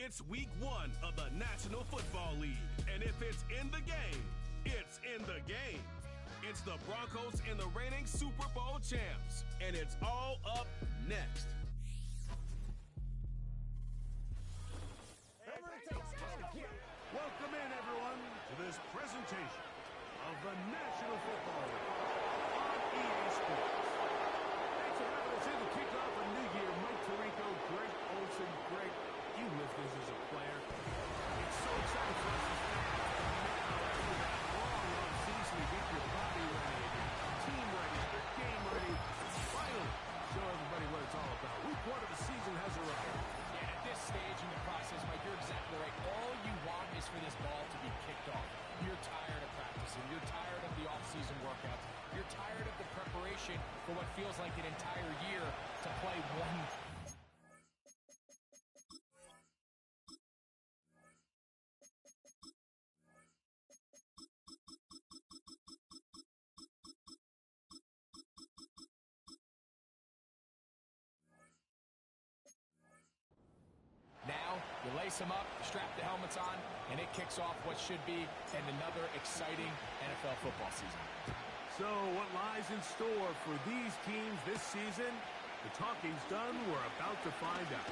It's week 1 of the National Football League. And if it's in the game, it's in the game. It's the Broncos and the reigning Super Bowl champs. And it's all up next. Welcome in, everyone, to this presentation of the National Football League on EA Sports. Thanks for having us in to kick off a new year. Mike Tirico, Greg Olsen. Greg, you lived this as a player. It's so exciting for us as fans. After that long season to get your body ready, your team ready, your game ready. Finally, show everybody what it's all about. Week 1 of the season has arrived. Yeah, at this stage in the process, Mike, you're exactly right. All you want is for this ball to be kicked off. You're tired of practicing. You're tired of the off-season workouts. You're tired of the preparation for what feels like an entire year to play one. Now, you lace them up, strap the helmets on, and it kicks off what should be another exciting NFL football season. So, what lies in store for these teams this season? The talking's done. We're about to find out.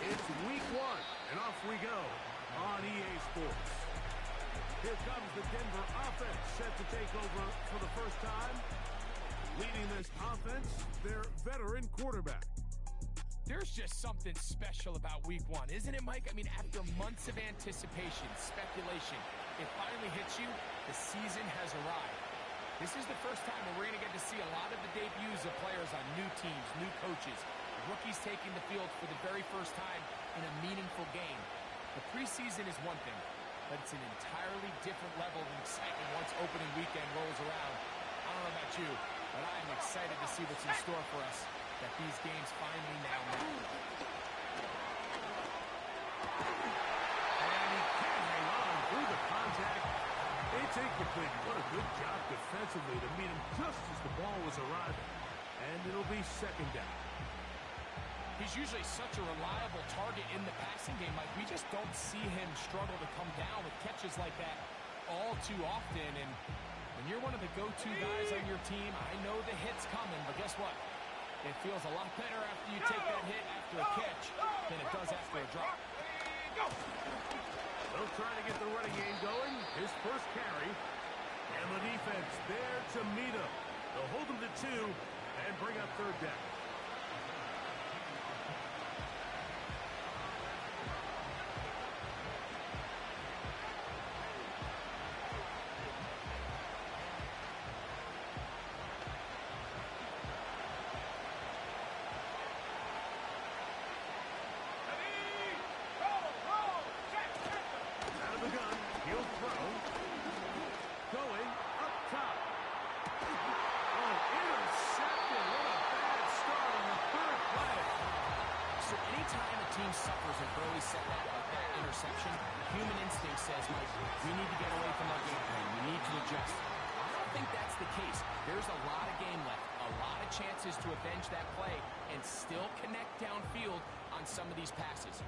It's week 1, and off we go on EA Sports. Here comes the Denver offense, set to take over for the first time. Leading this offense, their veteran quarterback. There's just something special about week 1, isn't it, Mike? I mean, after months of anticipation, speculation, it finally hits you. The season has arrived. This is the first time where we're going to get to see a lot of the debuts of players on new teams, new coaches, rookies taking the field for the very first time in a meaningful game. The preseason is one thing, but it's an entirely different level of excitement once opening weekend rolls around. I don't know about you, but I'm excited to see what's in store for us that these games finally now matter. And he can't hang on through the contact. It's incomplete. What a good job defensively to meet him just as the ball was arriving. And it'll be second down. He's usually such a reliable target in the passing game. Like, we just don't see him struggle to come down with catches like that all too often. And when you're one of the go-to guys on your team, I know the hit's coming, but guess what? It feels a lot better after you take that hit after a catch than it does after a drop. They'll try to get the running game going. His first carry. And the defense there to meet him. They'll hold him to 2 and bring up third down. Suffers an early setback like that interception, human instinct says, Mike, we need to get away from our game plan. We need to adjust. I don't think that's the case. There's a lot of game left, a lot of chances to avenge that play and still connect downfield on some of these passes.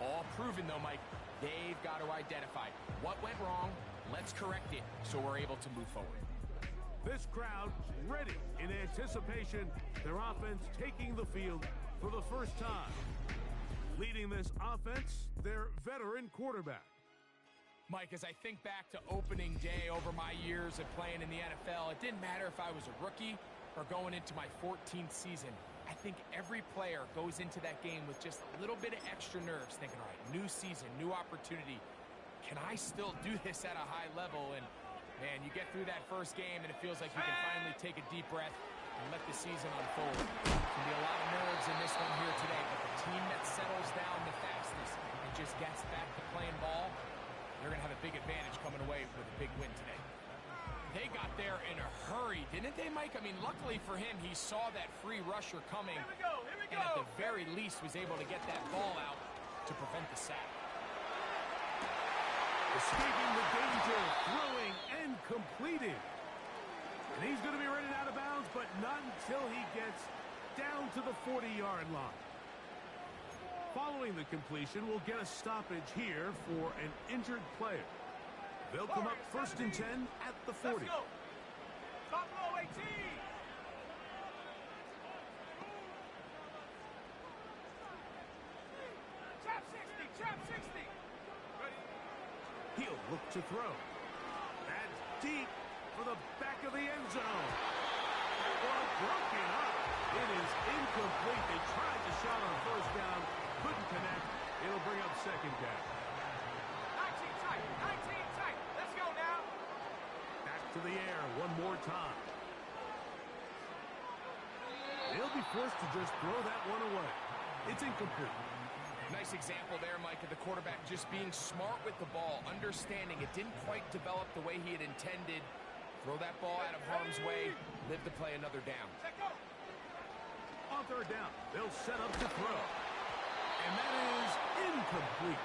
All proven, though, Mike. They've got to identify what went wrong. Let's correct it so we're able to move forward. This crowd ready in anticipation. Their offense taking the field for the first time. Leading this offense, their veteran quarterback. Mike, as I think back to opening day over my years of playing in the NFL, it didn't matter if I was a rookie or going into my 14th season. I think every player goes into that game with just a little bit of extra nerves, thinking, all right, new season, new opportunity. Can I still do this at a high level? And, man, you get through that first game, and it feels like you can finally take a deep breath and let the season unfold. There can be a lot of nerves in this one here today, but the team that settles down the fastest and just gets back to playing ball, they're going to have a big advantage coming away with a big win today. They got there in a hurry, didn't they, Mike? I mean, luckily for him, he saw that free rusher coming, and at the very least was able to get that ball out to prevent the sack. Escaping the danger, throwing, and completing. And he's going to be running out of bounds, but not until he gets down to the 40-yard line. Following the completion, we'll get a stoppage here for an injured player. They'll come up 1st and 10 at the 40. Let's go. Top low 18. Trap 60, trap 60. Ready? He'll look to throw. That's deep for the back of the end zone. Well, broken up. It is incomplete. They tried the shot on 1st down. Couldn't connect. It'll bring up 2nd down. 19 tight, 19 tight. Let's go now. Back to the air one more time. They'll be forced to just throw that one away. It's incomplete. Nice example there, Mike, of the quarterback just being smart with the ball, understanding it didn't quite develop the way he had intended. Throw that ball out of harm's way, live to play another down. On 3rd down, they'll set up to throw. And that is incomplete.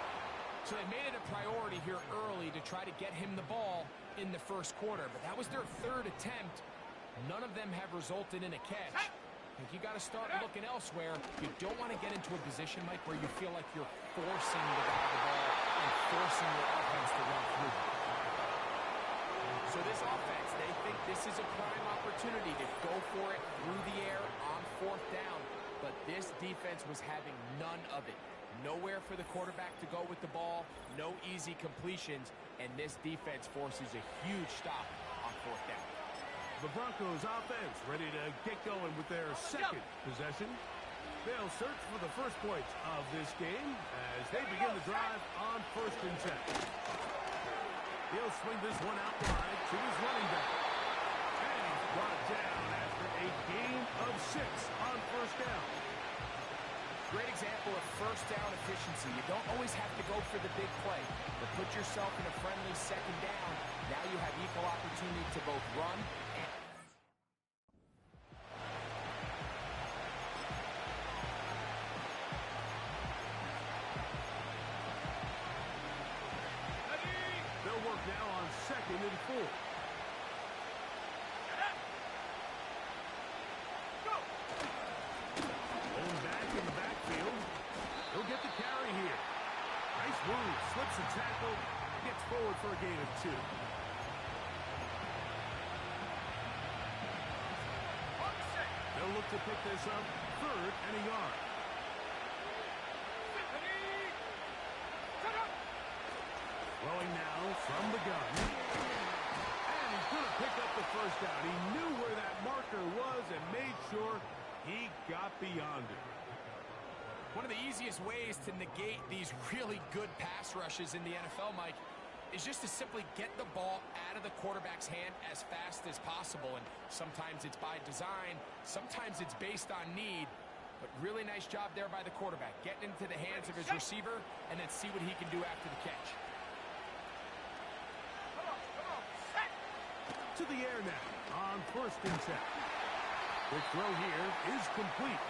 So they made it a priority here early to try to get him the ball in the 1st quarter, but that was their 3rd attempt. None of them have resulted in a catch. I think you got to start looking elsewhere. You don't want to get into a position, Mike, where you feel like you're forcing the guy the ball and forcing your offense to run through. So this offense, they think this is a prime opportunity to go for it through the air on 4th down. But this defense was having none of it. Nowhere for the quarterback to go with the ball, no easy completions, and this defense forces a huge stop on 4th down. The Broncos offense ready to get going with their 2nd possession. They'll search for the 1st points of this game as they begin the drive on 1st and 10. He'll swing this one out wide to his running back. And he's brought down after a gain of 6 on 1st down. Great example of 1st down efficiency. You don't always have to go for the big play, but put yourself in a friendly 2nd down. Now you have equal opportunity to both run and... They'll work now on 2nd and 4. Going back in the backfield. He'll get the carry here. Nice move. Slips a tackle. Gets forward for a gain of 2. They'll look to pick this up 3rd and a yard. Throwing now from the gun. And he's going to pick up the 1st down. He knew where that marker was and made sure he got beyond it. One of the easiest ways to negate these really good pass rushes in the NFL, Mike, is just to simply get the ball out of the quarterback's hand as fast as possible. And sometimes it's by design, sometimes it's based on need. But really nice job there by the quarterback, getting into the hands of his receiver and then see what he can do after the catch. To the air now on 1st and 10. The throw here is complete.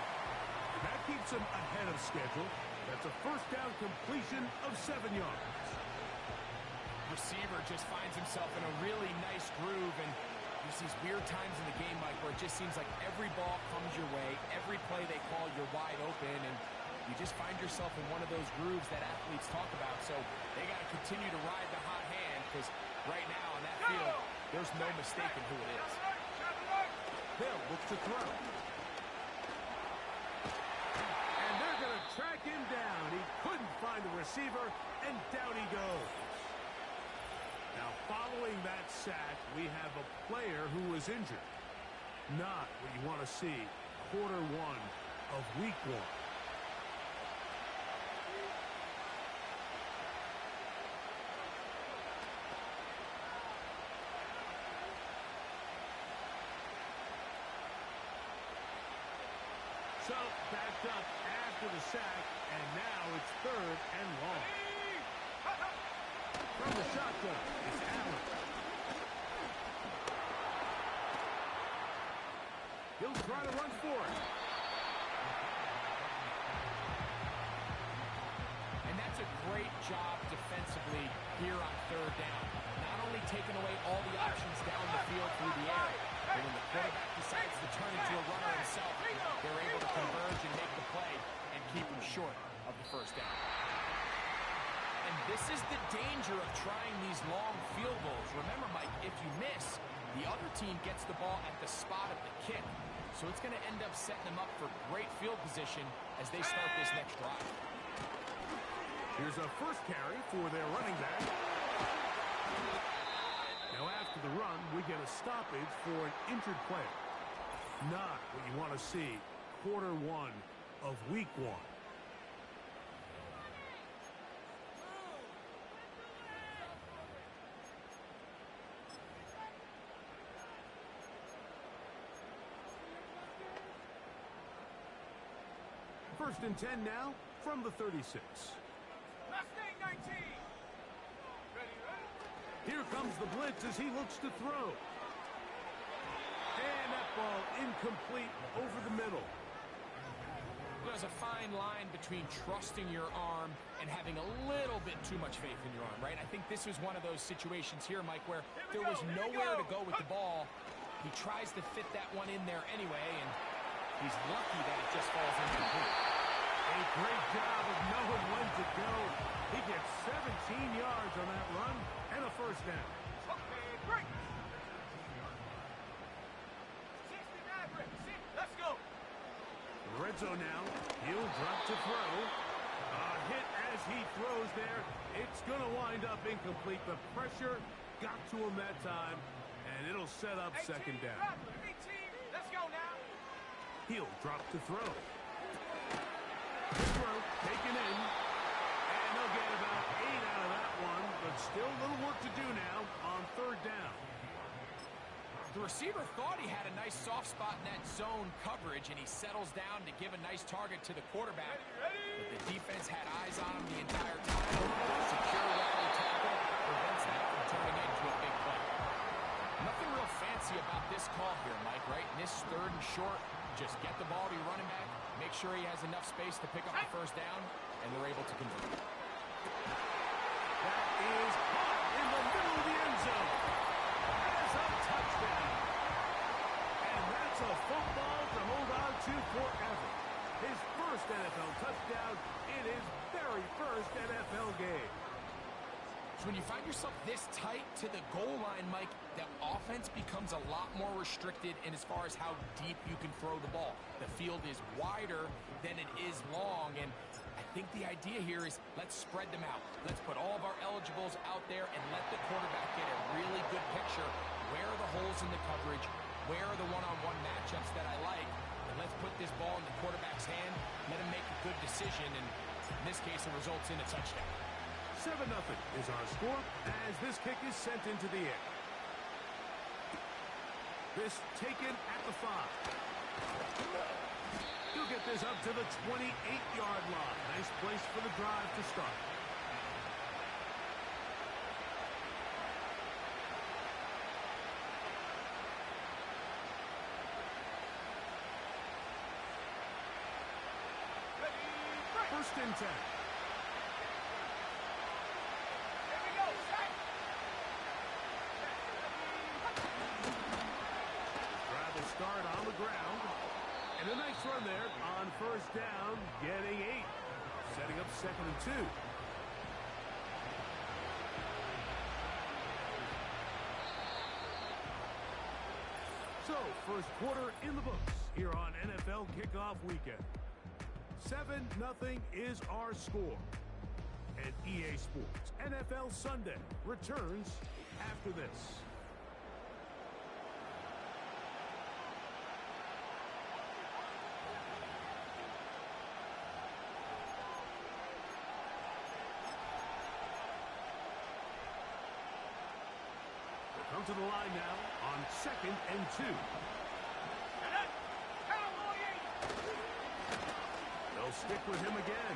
That keeps him ahead of schedule. That's a 1st down completion of 7 yards. Receiver just finds himself in a really nice groove, and there's these weird times in the game, Mike, where it just seems like every ball comes your way, every play they call, you're wide open, and you just find yourself in one of those grooves that athletes talk about. So they got to continue to ride the hot hand, because right now on that field, there's no mistaking who it is. They'll look to throw. And they're going to track him down. He couldn't find the receiver, and down he goes. Now, following that sack, we have a player who was injured. Not what you want to see quarter 1 of week 1. So, backed up after the sack, and now it's 3rd and long. From the shotgun, it's Allen. He'll try to run for it. And that's a great job defensively here on 3rd down. Not only taking away all the options down the field through the air, but when the quarterback decides to turn into a runner himself, they're able to converge and make the play and keep him short. of the first down. And this is the danger of trying these long field goals. Remember, Mike, if you miss, the other team gets the ball at the spot of the kick. So it's going to end up setting them up for great field position as they start this next drive. Here's a first carry for their running back. Now after the run, we get a stoppage for an injured player. Not what you want to see quarter one of week one. First and 10 now from the 36. Mustang 19. Ready. Here comes the blitz as he looks to throw. And that ball incomplete over the middle. There's a fine line between trusting your arm and having a little bit too much faith in your arm, right? I think this was one of those situations here, Mike, where there was nowhere to go with the ball. He tries to fit that one in there anyway, and he's lucky that it just falls incomplete. A great job of knowing when to go. He gets 17 yards on that run and a first down. Okay, great. 69, let's go. Red zone now. He'll drop to throw. A hit as he throws there. It's going to wind up incomplete. The pressure got to him that time, and it'll set up 18, second down. 18, let's go now. He'll drop to throw. Throw taken in, and they'll get about 8 out of that one, but still a little work to do now on third down. The receiver thought he had a nice soft spot in that zone coverage, and he settles down to give a nice target to the quarterback. But the defense had eyes on him the entire time. Secure rally tackle prevents that from turning into a big play. Nothing real fancy about this call here, Mike, right? In this third and short, just get the ball to your running back, make sure he has enough space to pick up the first down, and they're able to convert. That is caught in the middle of the end zone. That is a touchdown. And that's a football to hold on to forever. His first NFL touchdown in his very first NFL game. So when you find yourself this tight to the goal line, Mike, the offense becomes a lot more restricted in as far as how deep you can throw the ball. The field is wider than it is long, and I think the idea here is let's spread them out. Let's put all of our eligibles out there and let the quarterback get a really good picture. Where are the holes in the coverage? Where are the one-on-one matchups that I like? And let's put this ball in the quarterback's hand, let him make a good decision, and in this case, it results in a touchdown. 7-0 is our score as this kick is sent into the air. This taken at the 5. He'll get this up to the 28-yard line. Nice place for the drive to start. First and 10. Start on the ground, and a nice run there on first down, getting 8, setting up 2nd and 2. So, first quarter in the books here on NFL Kickoff Weekend. 7-0 is our score. And EA Sports NFL Sunday returns after this. Come to the line now on 2nd and 2. They'll stick with him again.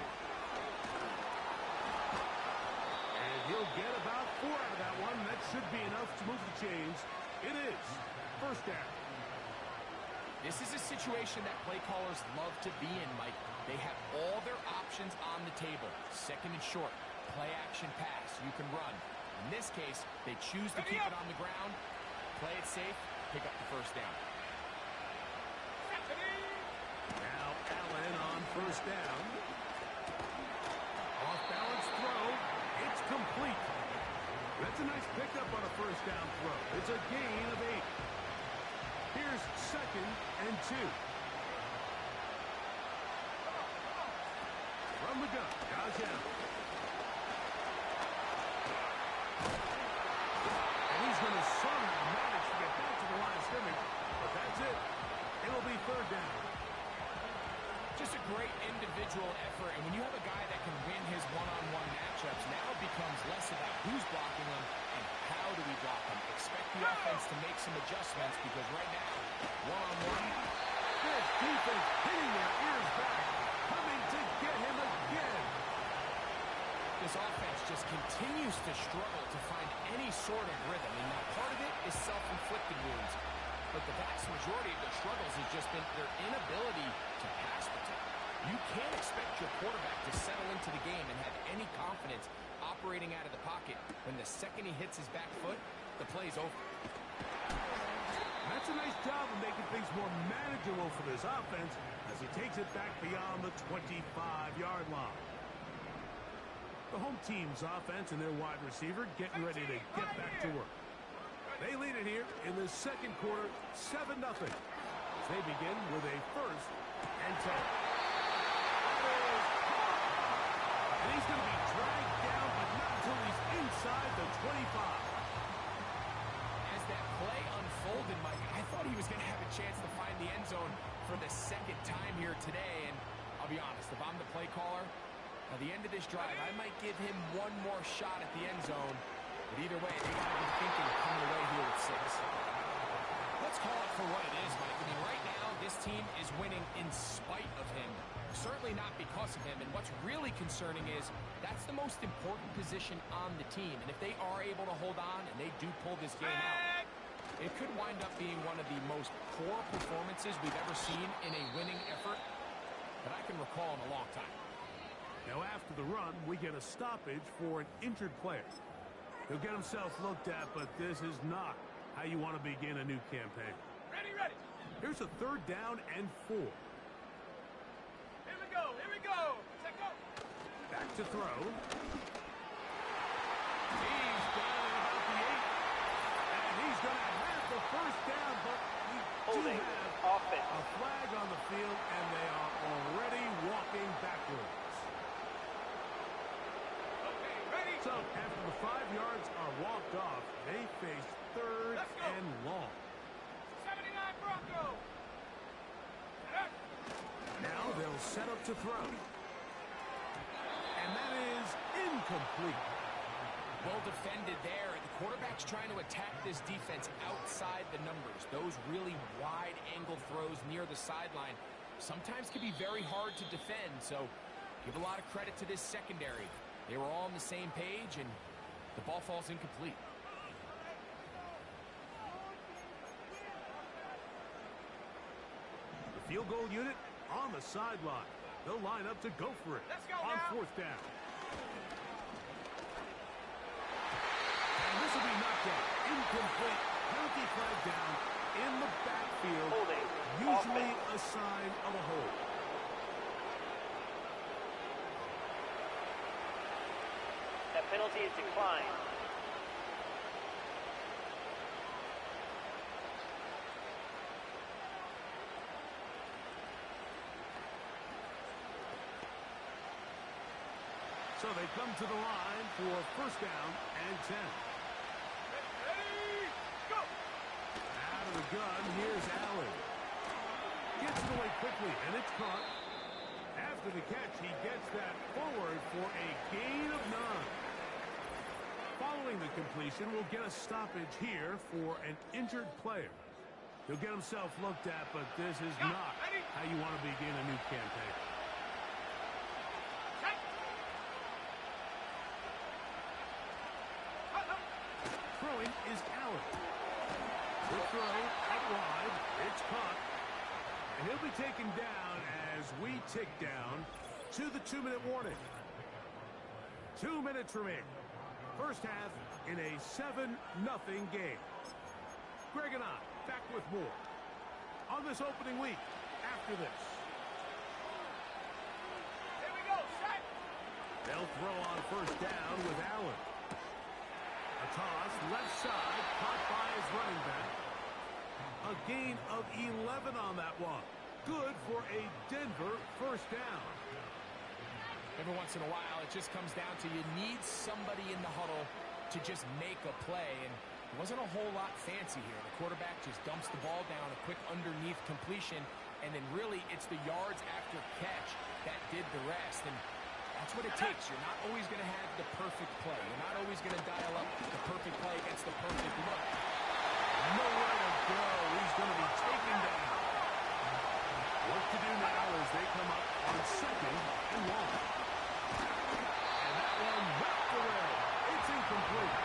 And he'll get about 4 out of that one. That should be enough to move the chains. It is first down. This is a situation that play callers love to be in, Mike. They have all their options on the table. 2nd and short, play action pass, you can run. In this case, they choose to keep it on the ground, play it safe, pick up the first down. Now Allen on first down. That's a nice pickup on a first down throw. It's a gain of 8. Here's 2nd and 2. From the gun, Josh Allen. And he's going to somehow manage to get back to the line of scrimmage. But that's it. It'll be 3rd down. Just a great individual effort, and when you have a guy that can win his one-on-one matchups, now it becomes less about who's blocking him and how do we block him. Expect the offense to make some adjustments because right now, one-on-one. This defense hitting their ears back, coming to get him again. This offense just continues to struggle to find any sort of rhythm, and now part of it is self-inflicted wounds. But the vast majority of their struggles has just been their inability to pass protect. You can't expect your quarterback to settle into the game and have any confidence operating out of the pocket when the second he hits his back foot, the play's over. That's a nice job of making things more manageable for this offense as he takes it back beyond the 25-yard line. The home team's offense and their wide receiver getting ready to get back to work. They lead it here in the second quarter, 7-0. As they begin with a 1st and 10. And he's going to be dragged down, but not until he's inside the 25. As that play unfolded, Mike, I thought he was going to have a chance to find the end zone for the 2nd time here today. And I'll be honest, if I'm the play caller, at the end of this drive, I might give him one more shot at the end zone. But either way, they got to be thinking coming away here with 6. Let's call it for what it is, Mike. I mean, right now, this team is winning in spite of him. Certainly not because of him. And what's really concerning is that's the most important position on the team. And if they are able to hold on and they do pull this game out, it could wind up being one of the most poor performances we've ever seen in a winning effort that I can recall in a long time. Now, after the run, we get a stoppage for an injured player. He'll get himself looked at, but this is not how you want to begin a new campaign. Ready. Here's a 3rd down and 4. Here we go. Set go. Back to throw. He's down at about the 8. And he's going to have the 1st down, but we do have a flag on the field, and they are already walking backwards. So, after the 5 yards are walked off, they face 3rd and long. 79 Broncos. Now they'll set up to throw. And that is incomplete. Well defended there. The quarterback's trying to attack this defense outside the numbers. Those really wide angle throws near the sideline sometimes can be very hard to defend. So, give a lot of credit to this secondary. They were all on the same page, and the ball falls incomplete. The field goal unit on the sideline. They'll line up to go for it on 4th down. And this will be knocked out. Incomplete. Penalty flag down in the backfield. Usually a sign of a hold. That penalty is declined. So they come to the line for 1st down and 10. Ready, go. Out of the gun, here's Allen. Gets it away quickly, and it's caught. After the catch, he gets that forward for a gain of 9. Following the completion, we'll get a stoppage here for an injured player. He'll get himself looked at, but this is not how you want to begin a new campaign. Throwing is Allen. The throw out wide. It's caught. And he'll be taken down as we tick down to the 2-minute warning. 2 minutes remain. First half in a 7-0 game. Greg and I back with more on this opening week after this. Here we go, set. They'll throw on 1st down with Allen. A toss left side, caught by his running back. A gain of 11 on that one. Good for a Denver first down. Every once in a while, it just comes down to you need somebody in the huddle to just make a play, and it wasn't a whole lot fancy here. The quarterback just dumps the ball down, a quick underneath completion, and then really it's the yards after catch that did the rest, and that's what it takes. You're not always going to have the perfect play. You're not always going to dial up the perfect play against the perfect look. Nowhere to go. He's going to be taken down. Work to do now as they come up on 2nd and 1. And that one knocked away. It's incomplete.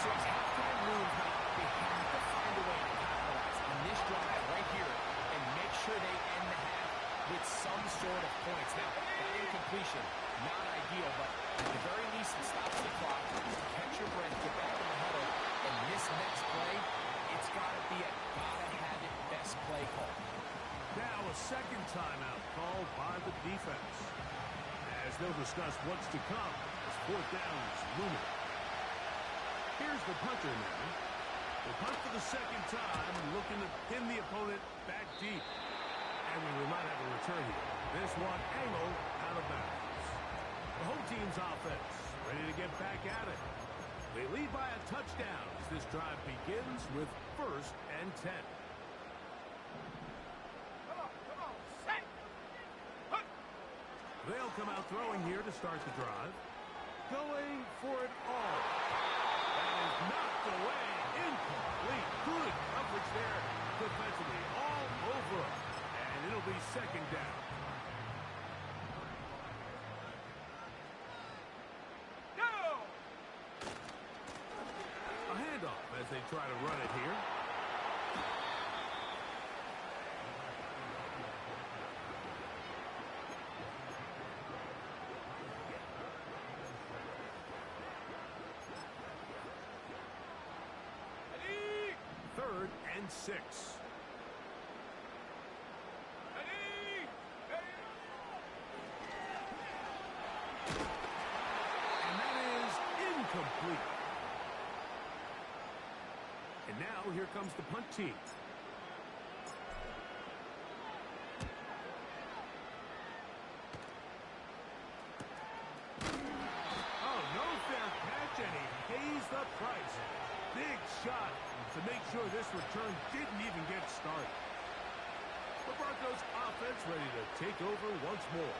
So as halftime looms, they have to find a way to capitalize on this drive right here and make sure they end the half with some sort of points. Now, that incompletion, not ideal, but at the very least it stops the clock. Catch your breath, get back in the huddle, and this next play, it's got to be a gotta-have-it best play call. Now a second timeout called by the defense, as they'll discuss what's to come as 4th down is looming. Here's the punter now. The punt for the second time, looking to pin the opponent back deep. And we will not have a return here. This one angled out of bounds. The whole team's offense ready to get back at it. They lead by a touchdown as this drive begins with 1st and 10. Come on, set. Hunt. They'll come out throwing here to start the drive. Going for it all. That is knocked away. Incomplete. Good coverage there defensively. All over. And it'll be 2nd down. Go! A handoff as they try to run it here. Ready? 3rd and 6. Ready? Ready? And that is incomplete. And now here comes the punt team. Oh, no fair catch, and he pays the price. Big shot to make sure this return didn't even get started. The Broncos offense ready to take over once more.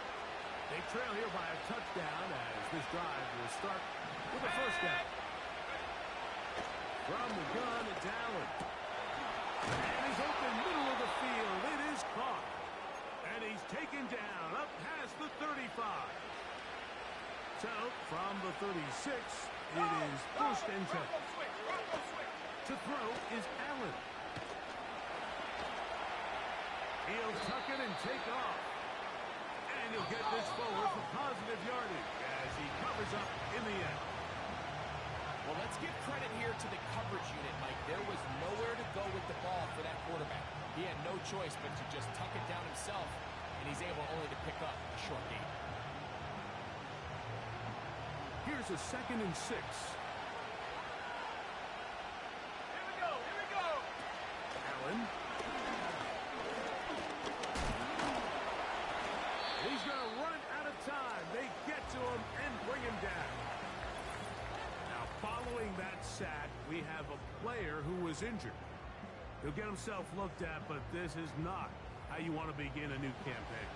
They trail here by a touchdown as this drive will start with a first down. From the gun, it's Allen. And he's open middle of the field. It is caught. And he's taken down up past the 35. So, from the 36, it is 1st and 10. Bronco switch. Bronco switch. To throw is Allen. He'll tuck it and take off. And he'll get this forward for positive yardage as he covers up in the end. Well, let's give credit here to the coverage unit, Mike. There was nowhere to go with the ball for that quarterback. He had no choice but to just tuck it down himself, and he's able only to pick up a short gain. Here's a 2nd and 6. Here we go. Here we go. Allen. He's going to run out of time. They get to him and bring him down. Now, following that sack, we have a player who was injured. He'll get himself looked at, but this is not how you want to begin a new campaign.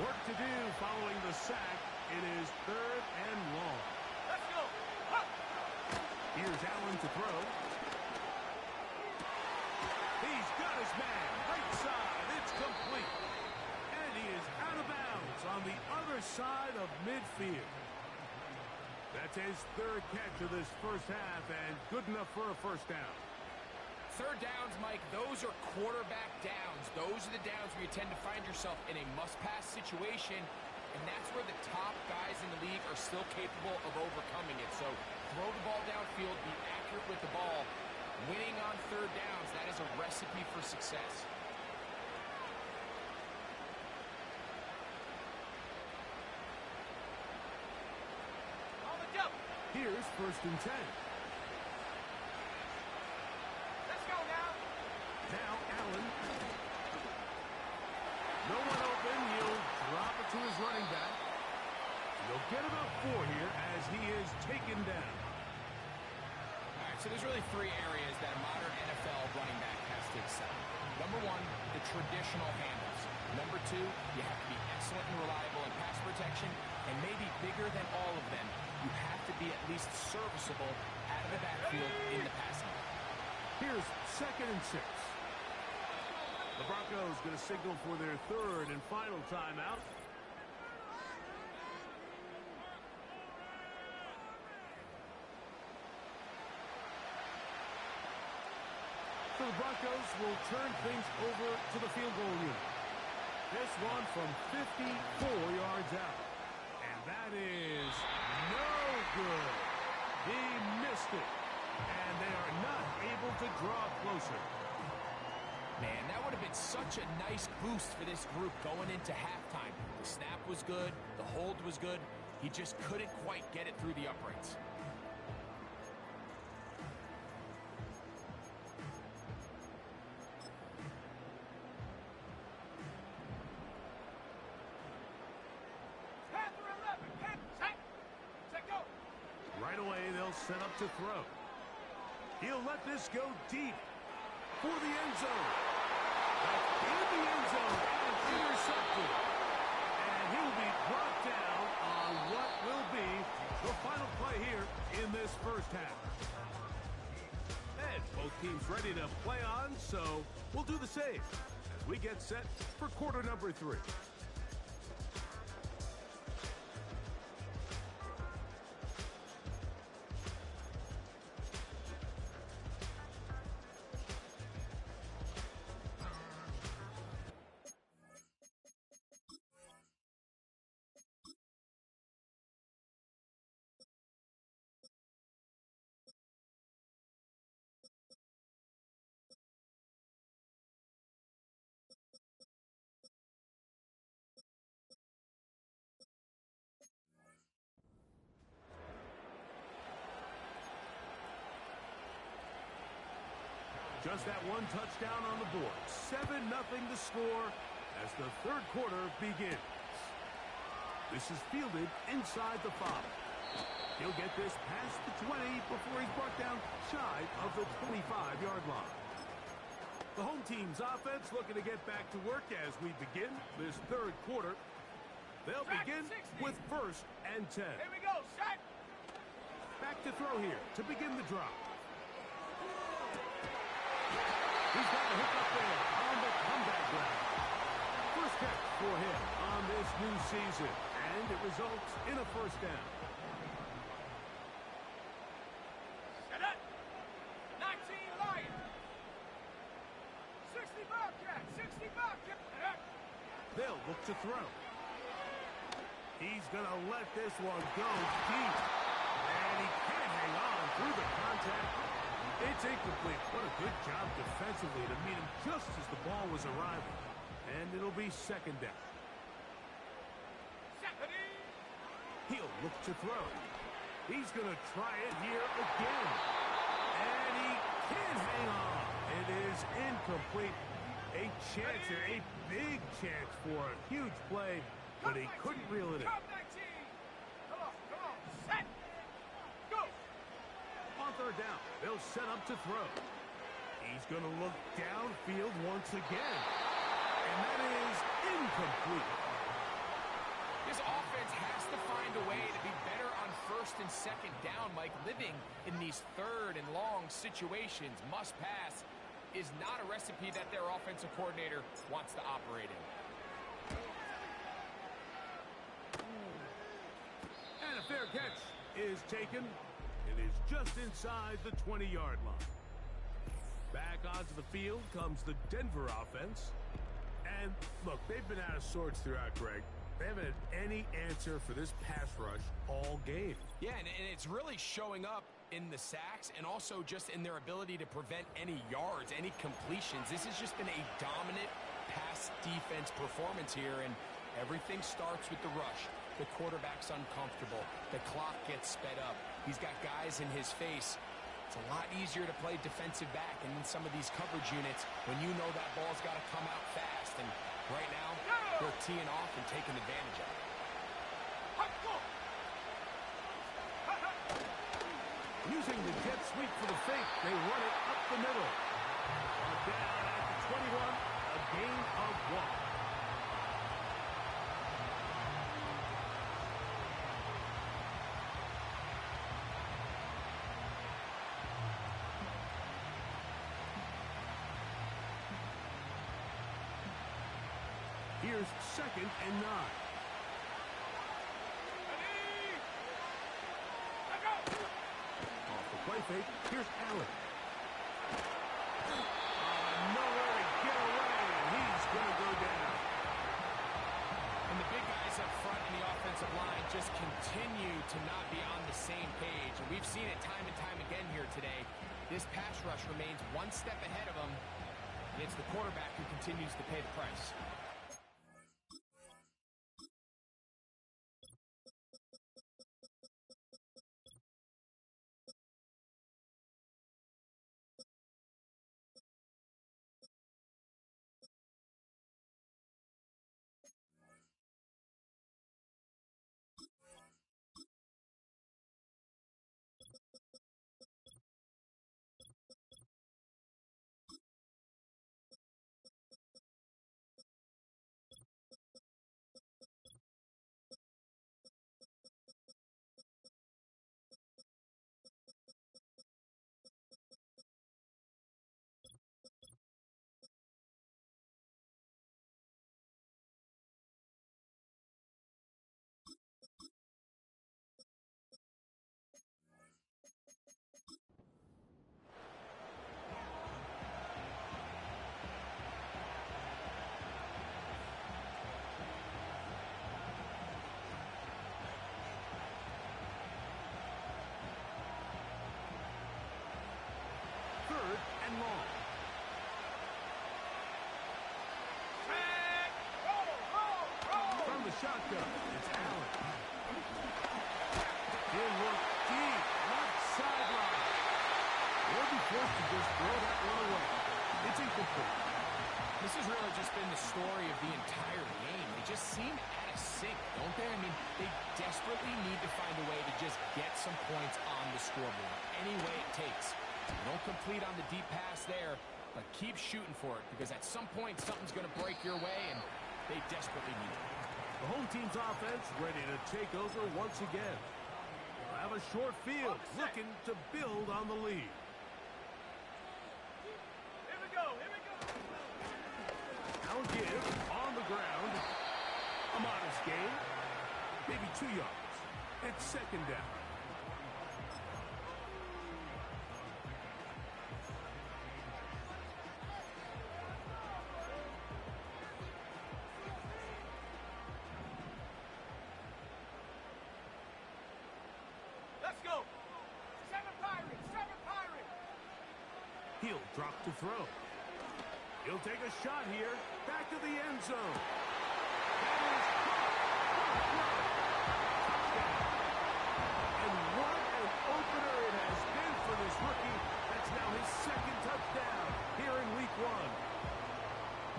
Work to do following the sack. It is 3rd and long. Let's go. Hunt. Here's Allen to throw. He's got his man. Right side. It's complete. And he is out of bounds on the other side of midfield. That's his 3rd catch of this first half and good enough for a first down. 3rd downs, Mike, those are quarterback downs. Those are the downs where you tend to find yourself in a must-pass situation, and that's where the top guys in the league are still capable of overcoming it. So throw the ball downfield, be accurate with the ball. Winning on third downs, that is a recipe for success. On the jump. Here's 1st and 10. Let's go now. Now Allen. No one open. He'll drop it to his running back. He'll get about 4 here as he is taken down. All right, so there's really 3 areas that a modern NFL running back has to excel. Number 1, the traditional handoffs. Number 2, you have to be excellent and reliable in pass protection. And maybe bigger than all of them, you have to be at least serviceable out of the backfield in the passing game. Here's 2nd and 6. The Broncos going to signal for their 3rd and final timeout. So the Broncos will turn things over to the field goal unit. This one from 54 yards out. And that is no good. He missed it. And they are not able to draw closer. Man, that would have been such a nice boost for this group going into halftime. The snap was good. The hold was good. He just couldn't quite get it through the uprights. Panther 11. Set, go. Right away, they'll set up to throw. He'll let this go deep for the end zone. That's in the end zone and intercepted. And he'll be brought down on what will be the final play here in this first half. And both teams ready to play on, so we'll do the same as we get set for quarter number 3. Just that one touchdown on the board. 7-0 to score as the 3rd quarter begins. This is fielded inside the 5. He'll get this past the 20 before he's brought down shy of the 25-yard line. The home team's offense looking to get back to work as we begin this 3rd quarter. They'll begin with 1st and 10. Here we go. Set. Back to throw here to begin the drop. He's got a hook up there on the comeback route. First catch for him on this new season, and it results in a 1st down. Set up. 19 Lion. 60 Bobcat. 60 Bobcat. They'll look to throw. He's going to let this one go deep, and he can't hang on through the contact. It's incomplete. What a good job defensively to meet him just as the ball was arriving. And it'll be 2nd down. He'll look to throw. He's going to try it here again. And he can't hang on. It is incomplete. A chance here, a big chance for a huge play, but he couldn't reel it in. Come on. Set. Go. On 3rd down, they'll set up to throw. He's going to look downfield once again. And that is incomplete. This offense has to find a way to be better on 1st and 2nd down, Mike. Living in these 3rd and long situations, must pass, is not a recipe that their offensive coordinator wants to operate in. And a fair catch is taken. It is just inside the 20-yard line. Back onto the field comes the Denver offense. And, look, they've been out of sorts throughout, Greg. They haven't had any answer for this pass rush all game. Yeah, and it's really showing up in the sacks and also just in their ability to prevent any yards, any completions. This has just been a dominant pass defense performance here, and everything starts with the rush. The quarterback's uncomfortable. The clock gets sped up. He's got guys in his face. It's a lot easier to play defensive back and in some of these coverage units when you know that ball's got to come out fast. And right now, they're teeing off and taking advantage of it. Using the jet sweep for the fake, they run it up the middle. Down at the 21, a gain of 1. Here's 2nd and 9. Off the play fake, here's Allen. Nowhere to get away, and he's going to go down. And the big guys up front in the offensive line just continue to not be on the same page. And we've seen it time and time again here today. This pass rush remains one step ahead of them. And it's the quarterback who continues to pay the price. From the shotgun, it's Allen. He'll look deep, left sideline. They'll be forced to just throw that one away. It's incomplete. This has really just been the story of the entire game. They just seem out of sync, don't they? I mean, they desperately need to find a way to just get some points on the scoreboard, any way it takes. You don't complete on the deep pass there, but keep shooting for it, because at some point something's going to break your way, and they desperately need it. The home team's offense ready to take over once again. They'll have a short field, looking to build on the lead. Here we go, here we go. Now give on the ground. A modest gain, maybe 2 yards. It's 2nd down. Let's go. 7 Pirates, 7 Pirates. He'll drop to throw. He'll take a shot here. Back to the end zone. That is caught. And what an opener it has been for this rookie. That's now his 2nd touchdown here in week 1.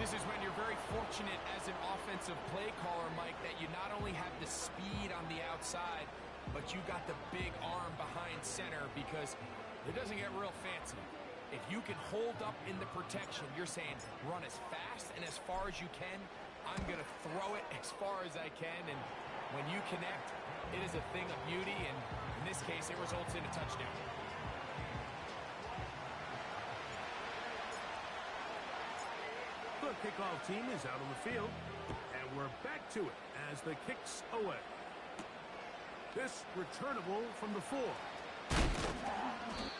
This is when you're very fortunate as an offensive play caller, Mike, that you not only have the speed on the outside, but you got the big arm behind center, because it doesn't get real fancy. If you can hold up in the protection, you're saying run as fast and as far as you can. I'm going to throw it as far as I can, and when you connect, it is a thing of beauty, and in this case, it results in a touchdown. The kickoff team is out on the field, and we're back to it as the kick's away. This returnable from the 4.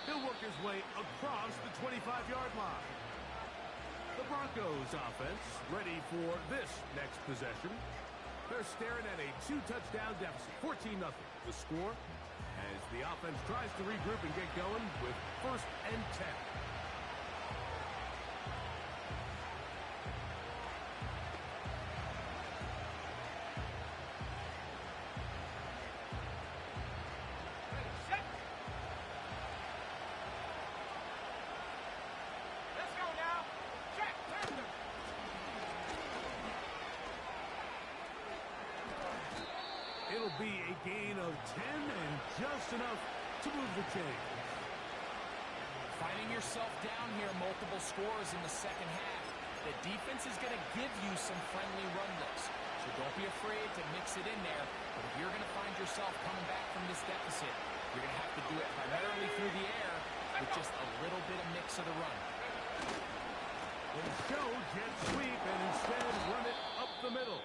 He'll work his way across the 25-yard line. The Broncos offense ready for this next possession. They're staring at a 2-touchdown deficit, 14-0 the score. as the offense tries to regroup and get going with 1st and 10. It'll be a gain of 10 and just enough to move the chains. Finding yourself down here, multiple scores in the second half. The defense is going to give you some friendly run looks, so don't be afraid to mix it in there. But if you're going to find yourself coming back from this deficit, you're going to have to do it primarily through the air with just a little bit of mix of the run. They show jet sweep and instead run it up the middle.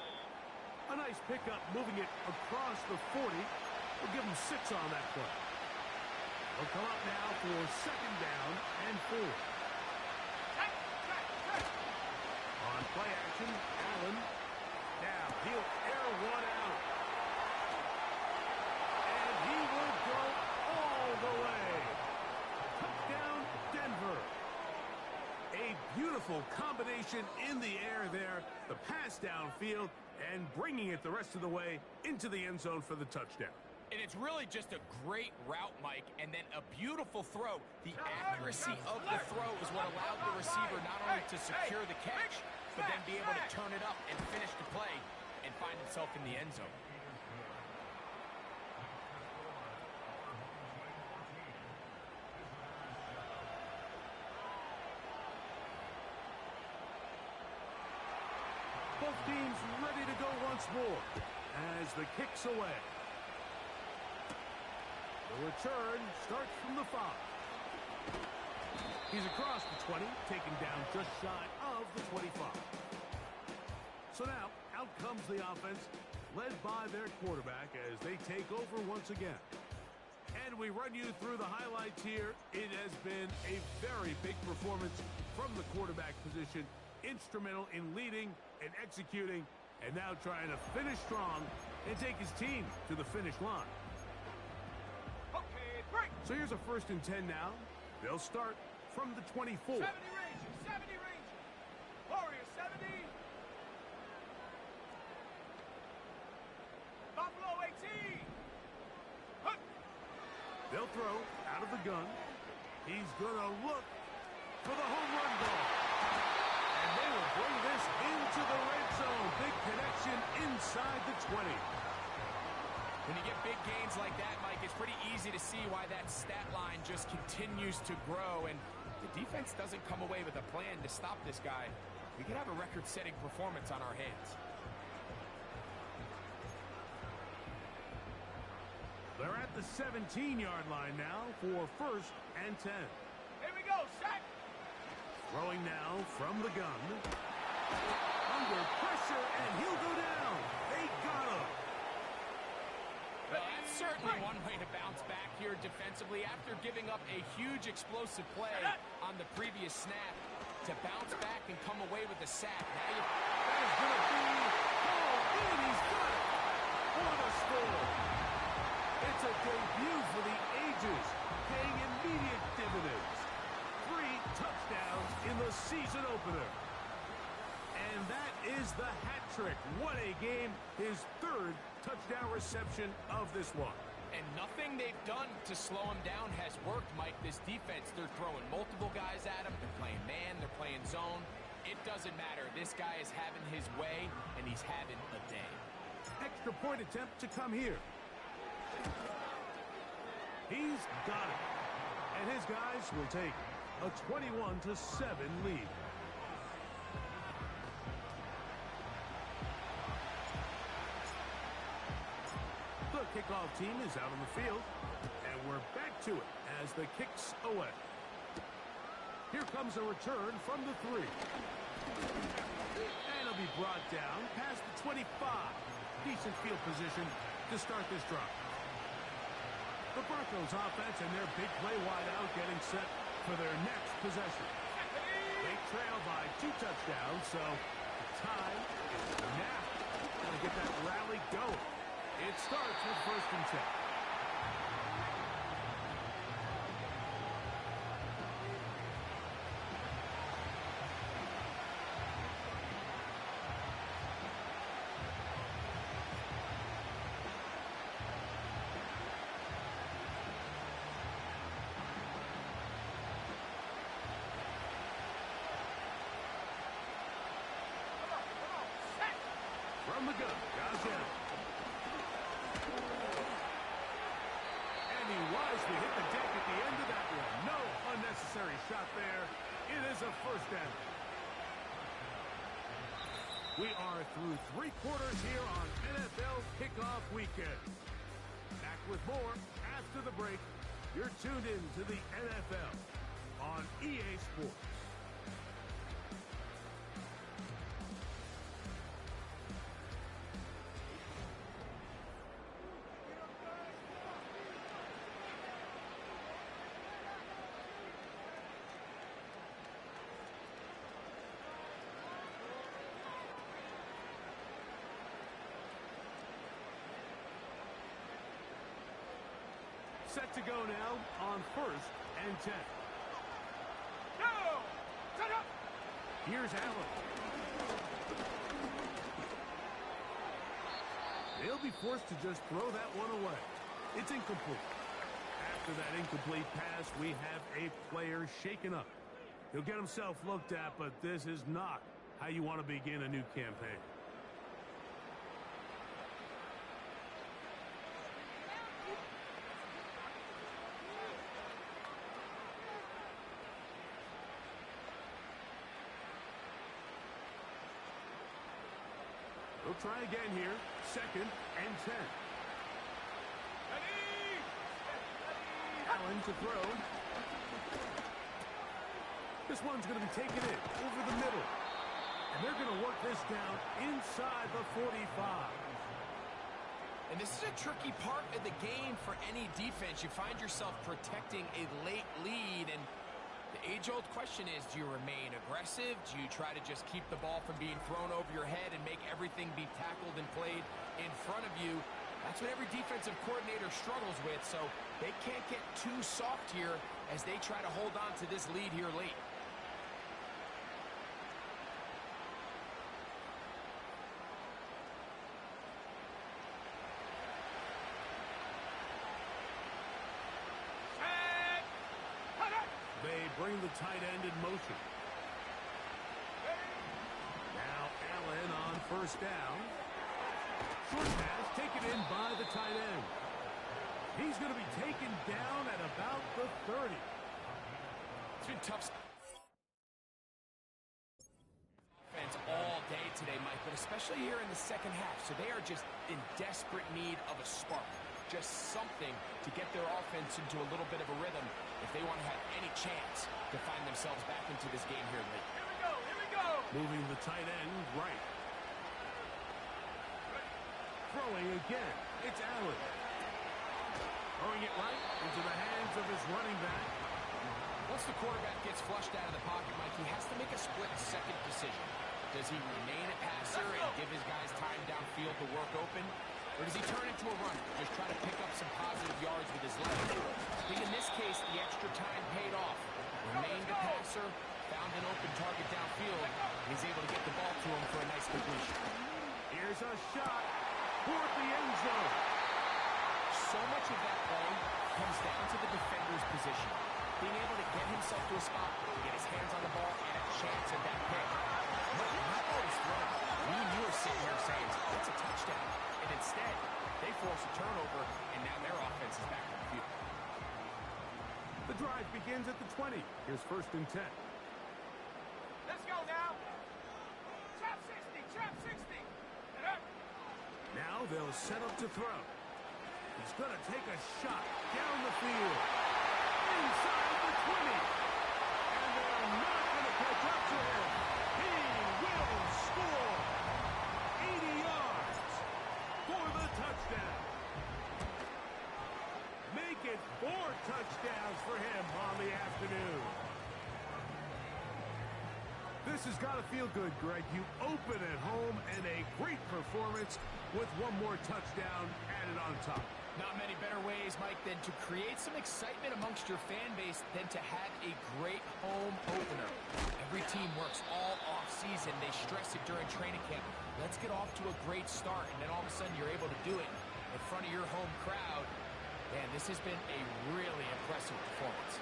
A nice pickup moving it across the 40. We'll give them 6 on that play. They'll come up now for 2nd down and 4. On play action, Allen. Now he'll air one out. And he will go all the way. Touchdown, Denver. A beautiful combination in the air there. The pass downfield and bringing it the rest of the way into the end zone for the touchdown. And it's really just a great route, Mike, and then a beautiful throw. The accuracy of the throw is what allowed the receiver not only to secure the catch, but then be able to turn it up and finish the play and find himself in the end zone. Both teams ready to go once more as the kick's away. The return starts from the 5. He's across the 20, taken down just shy of the 25. So now, out comes the offense, led by their quarterback as they take over once again. And we run you through the highlights here. It has been a very big performance from the quarterback position. Instrumental in leading and executing, and now trying to finish strong and take his team to the finish line. Okay, break. So here's a 1st and 10 now. They'll start from the 24. 70 Rangers, 70 Rangers. Warriors, 70. Buffalo, 18. Hunt. They'll throw out of the gun. He's going to look for the home run ball. And they will bring this into the red zone. Big connection inside the 20. When you get big gains like that, Mike, it's pretty easy to see why that stat line just continues to grow. And the defense doesn't come away with a plan to stop this guy. We could have a record-setting performance on our hands. They're at the 17-yard line now for 1st and 10. Here we go, sack. Throwing now from the gun. Under pressure, and he'll go down. They got him. Well, that's certainly one way to bounce back here defensively after giving up a huge explosive play on the previous snap. To bounce back and come away with a sack. Now that is going to be and he's got it. What a score. It's a debut for the ages, paying immediate dividends. 3 touchdowns in the season opener. And that is the hat trick. What a game. His 3rd touchdown reception of this one. And nothing they've done to slow him down has worked, Mike. This defense, they're throwing multiple guys at him. They're playing man, they're playing zone. It doesn't matter. This guy is having his way, and he's having a day. Extra point attempt to come here. He's got it. And his guys will take a 21-7 lead. The kickoff team is out on the field, and we're back to it as the kick's away. Here comes a return from the 3. And it'll be brought down past the 25. Decent field position to start this drive. The Broncos offense and their big play wide out getting set for their next possession. They trail by 2 touchdowns, so the time is now to get that rally going. It starts with 1st and 10. is a first down. We are through 3 quarters here on NFL Kickoff Weekend. Back with more after the break. You're tuned in to the NFL on EA Sports. Set to go now on 1st and 10. No! Set up! Here's Allen. They'll be forced to just throw that one away. It's incomplete. After that incomplete pass, we have a player shaken up. He'll get himself looked at, but this is not how you want to begin a new campaign. We'll try again here. 2nd and 10. Ready! Allen to throw. This one's going to be taken in over the middle. And they're going to work this down inside the 45. And this is a tricky part of the game for any defense. You find yourself protecting a late lead, and the age-old question is, do you remain aggressive? Do you try to just keep the ball from being thrown over your head and make everything be tackled and played in front of you? That's what every defensive coordinator struggles with, so they can't get too soft here as they try to hold on to this lead here late. They bring the tight end in motion. Now Allen on 1st down. Short pass taken in by the tight end. He's going to be taken down at about the 30. It's been tough offense all day today, Mike, but especially here in the second half. So they are just in desperate need of a spark. Just something to get their offense into a little bit of a rhythm if they want to have any chance to find themselves back into this game here late. Here we go, here we go! Moving the tight end right. Throwing again. It's Allen. Throwing it right into the hands of his running back. Once the quarterback gets flushed out of the pocket, Mike, he has to make a split-second decision. Does he remain a passer and give his guys time downfield to work open? Or does he turn into a runner, just try to pick up some positive yards with his legs? I think in this case, the extra time paid off. Remained a passer, found an open target downfield, and he's able to get the ball to him for a nice completion. Here's a shot toward the end zone. So much of that play comes down to the defender's position. Being able to get himself to a spot, get his hands on the ball, and a chance at that pick. But not always thrown. You were sitting here saying, it's a touchdown. And instead, they force a turnover, and now their offense is back on the field. The drive begins at the 20. Here's 1st and 10. Let's go now! Trap 60, trap 60! Now they'll set up to throw. He's going to take a shot down the field. Inside the 20. And they're not going to catch up to him. He will score 80 yards for the touchdown. Make it 4 touchdowns for him on the afternoon. This has got to feel good, Greg. You open at home and a great performance with one more touchdown added on top. Not many better ways, Mike, than to create some excitement amongst your fan base than to have a great home opener. Every team works all off-season. They stress it during training camp. Let's get off to a great start, and then all of a sudden you're able to do it in front of your home crowd. Man, this has been a really impressive performance.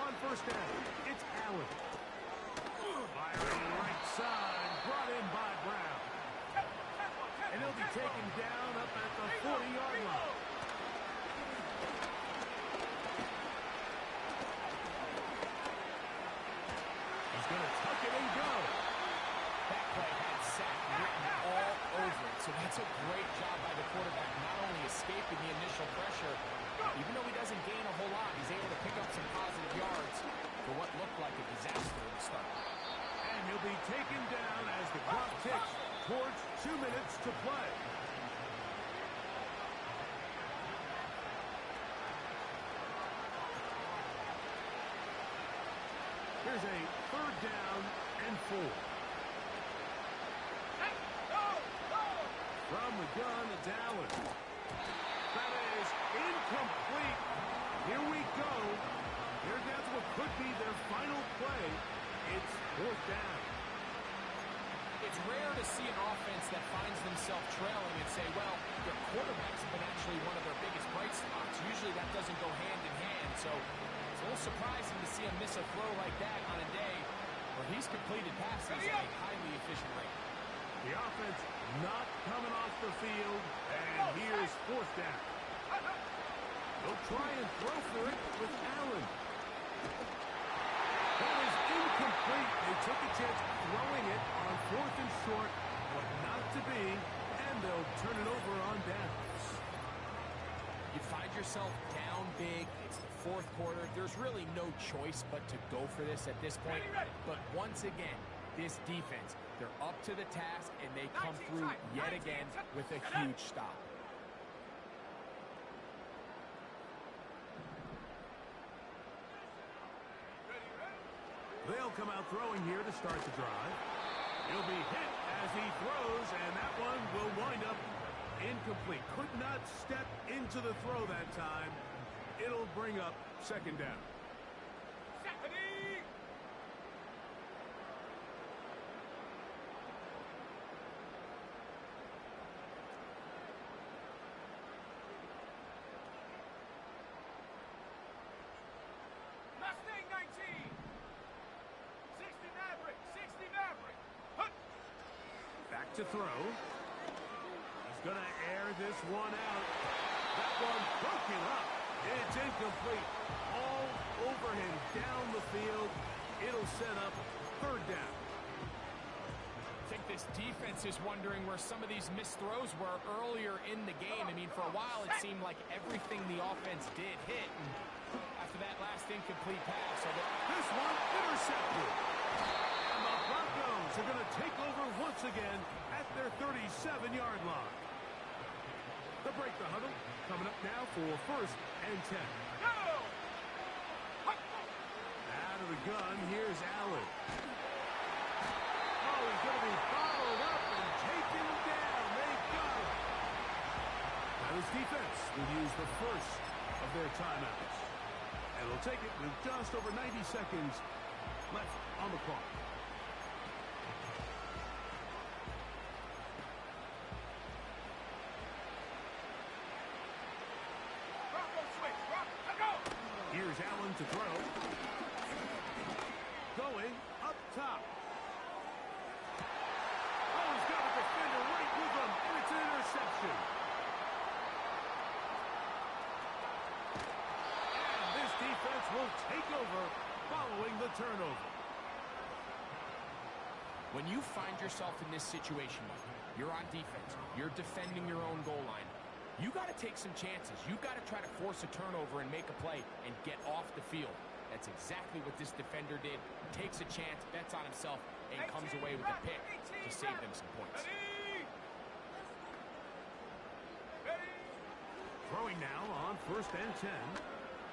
On 1st down, it's Allen. Firing right side, brought in by Brown. And he'll be taken down up at the 40-yard line. a great job by the quarterback, not only escaping the initial pressure, even though he doesn't gain a whole lot, he's able to pick up some positive yards for what looked like a disaster in the start. And he'll be taken down as the clock ticks towards 2 minutes to play. Here's a 3rd down and 4. From the gun, it's Allen. That is incomplete. Here we go. They're down to what could be their final play. It's 4th down. It's rare to see an offense that finds themselves trailing and say, well, their quarterback's been actually one of their biggest bright spots. Usually that doesn't go hand in hand, so it's a little surprising to see him miss a throw like that on a day where he's completed passes at a highly efficient rate. The offense not coming off the field, and here's 4th down. They'll try and throw for it with Allen. That is incomplete. They took a chance throwing it on 4th and short, but not to be, and they'll turn it over on downs. You find yourself down big. It's the 4th quarter. There's really no choice but to go for this at this point. But once again, this defense, they're up to the task, and they come through yet again with a huge stop. They'll come out throwing here to start the drive. He'll be hit as he throws, and that one will wind up incomplete. Could not step into the throw that time. It'll bring up 2nd down. Mustang 19. 60 Maverick. 60 Maverick. Hunt. Back to throw. He's going to air this one out. That one broken up. It's incomplete. All over him down the field. It'll set up 3rd down. I think this defense is wondering where some of these missed throws were earlier in the game. I mean, for a while it seemed like everything the offense did hit. And after that last incomplete pass. This one intercepted. And the Broncos are going to take over once again at their 37-yard line. They'll break the huddle. Coming up now for 1st and 10. Out of the gun, here's Allen. Oh, he's going to be followed up and taken down. They got him. Now this defense will use the first of their timeouts. And they'll take it with just over 90 seconds left on the clock. Here's Allen to throw. Going up top. Oh, he's got a defender right with him, and it's an interception. And this defense will take over following the turnover. When you find yourself in this situation, you're on defense, you're defending your own goal line, you got to take some chances. You got to try to force a turnover and make a play and get off the field. That's exactly what this defender did. Takes a chance, bets on himself, and comes away with a pick to save them some points. Throwing now on 1st and 10.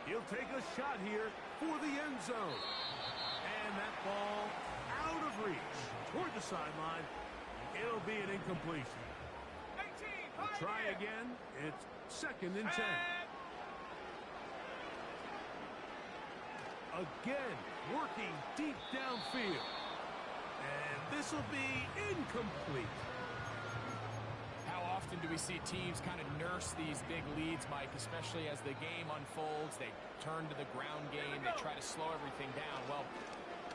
He'll take a shot here for the end zone. And that ball out of reach toward the sideline. It'll be an incompletion. Try again. It's 2nd and 10. Again, working deep downfield. And this will be incomplete. How often do we see teams kind of nurse these big leads, Mike, especially as the game unfolds? They turn to the ground game. They try to slow everything down. Well,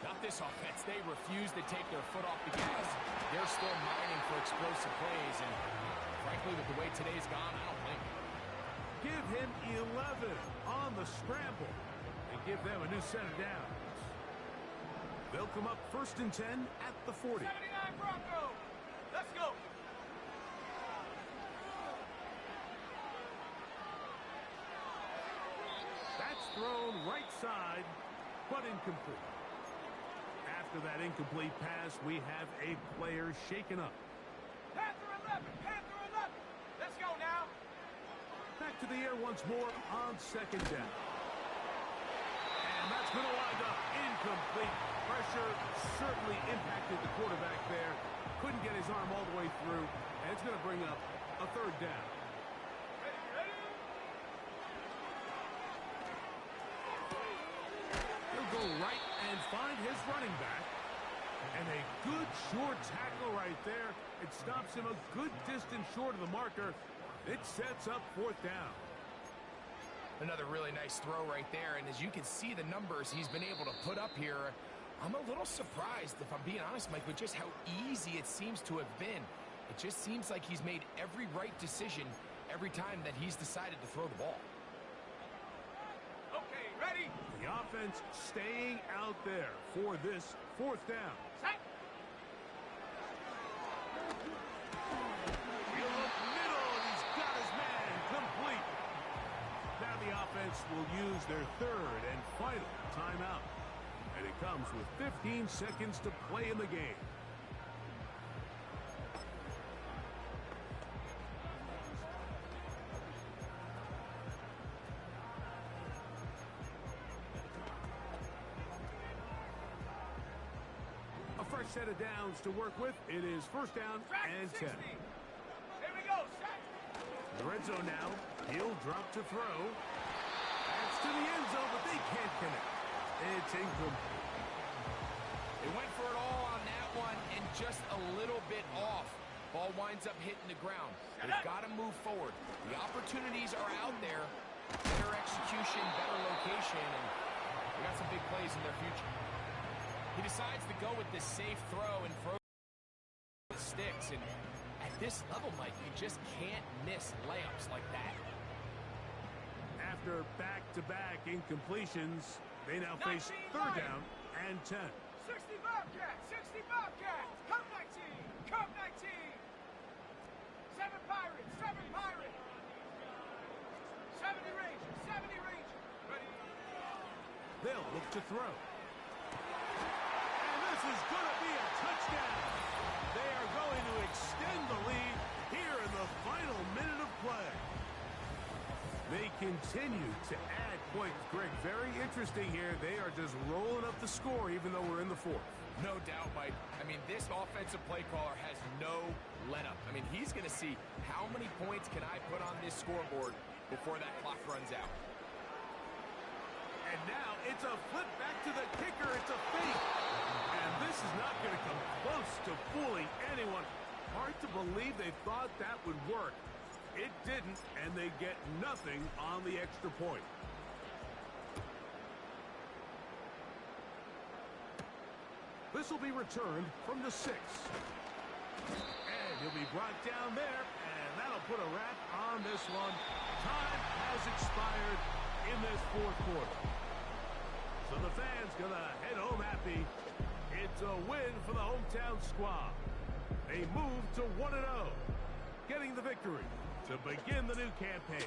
not this offense. They refuse to take their foot off the gas. They're still mining for explosive plays, and frankly, with the way today's gone, I don't blame him. Give him 11 on the scramble and give them a new set of downs. They'll come up 1st and 10 at the 40. 79 Broncos. Let's go. It's thrown right side, but incomplete. After that incomplete pass, we have a player shaken up. Panther 11, Panther 11. Let's go now. Back to the air once more on second down. And that's going to wind up incomplete. Pressure certainly impacted the quarterback there. Couldn't get his arm all the way through. And it's going to bring up a third down. Ready? He'll go right and find his running back. And a good short tackle right there. It stops him a good distance short of the marker. It sets up fourth down. Another really nice throw right there, and as you can see the numbers he's been able to put up here, I'm a little surprised, if I'm being honest, Mike, with just how easy it seems to have been. It just seems like he's made every right decision every time that he's decided to throw the ball. Okay, ready? The offense staying out there for this fourth down. Set. He'll look middle, and he's got his man complete. Now the offense will use their third and final timeout. And it comes with 15 seconds to play in the game. A fresh set of downs to work with. It is first down and 10. Here we go, set. The red zone now. He'll drop to throw. That's to the end zone, but they can't connect. It's incomplete. They went for it all on that one and just a little bit off. Ball winds up hitting the ground. They've got to move forward. The opportunities are out there. Better execution, better location, and they got some big plays in their future. He decides to go with this safe throw and throw the sticks. And at this level, Mike, you just can't miss layups like that. After back-to-back incompletions, they now face third down and 10. 60 Bobcats, 60 Bobcats. Come 19, come 19. 7 Pirates, 7 Pirates. 70 Rangers, 70 Rangers. Ready? They'll look to throw. And this is going to be a touchdown. They are going to extend the lead here in the final minute of play. They continue to add points. Greg, very interesting here. They are just rolling up the score even though we're in the fourth. No doubt, Mike. I mean, this offensive play caller has no let-up. I mean, he's going to see how many points can I put on this scoreboard before that clock runs out. And now it's a flip back to the kicker. It's a fake. And this is not going to come close to fooling anyone. Hard to believe they thought that would work. It didn't, and they get nothing on the extra point. This will be returned from the 6. And he'll be brought down there, and that'll put a wrap on this one. Time has expired in this fourth quarter. So the fans gonna head home happy. It's a win for the hometown squad. They move to 1-0, getting the victory to begin the new campaign.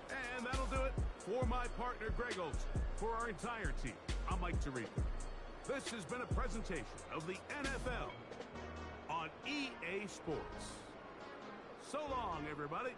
And that'll do it for my partner, Greg Olson. For our entire team, I'm Mike Tirico. This has been a presentation of the NFL on EA Sports. So long, everybody.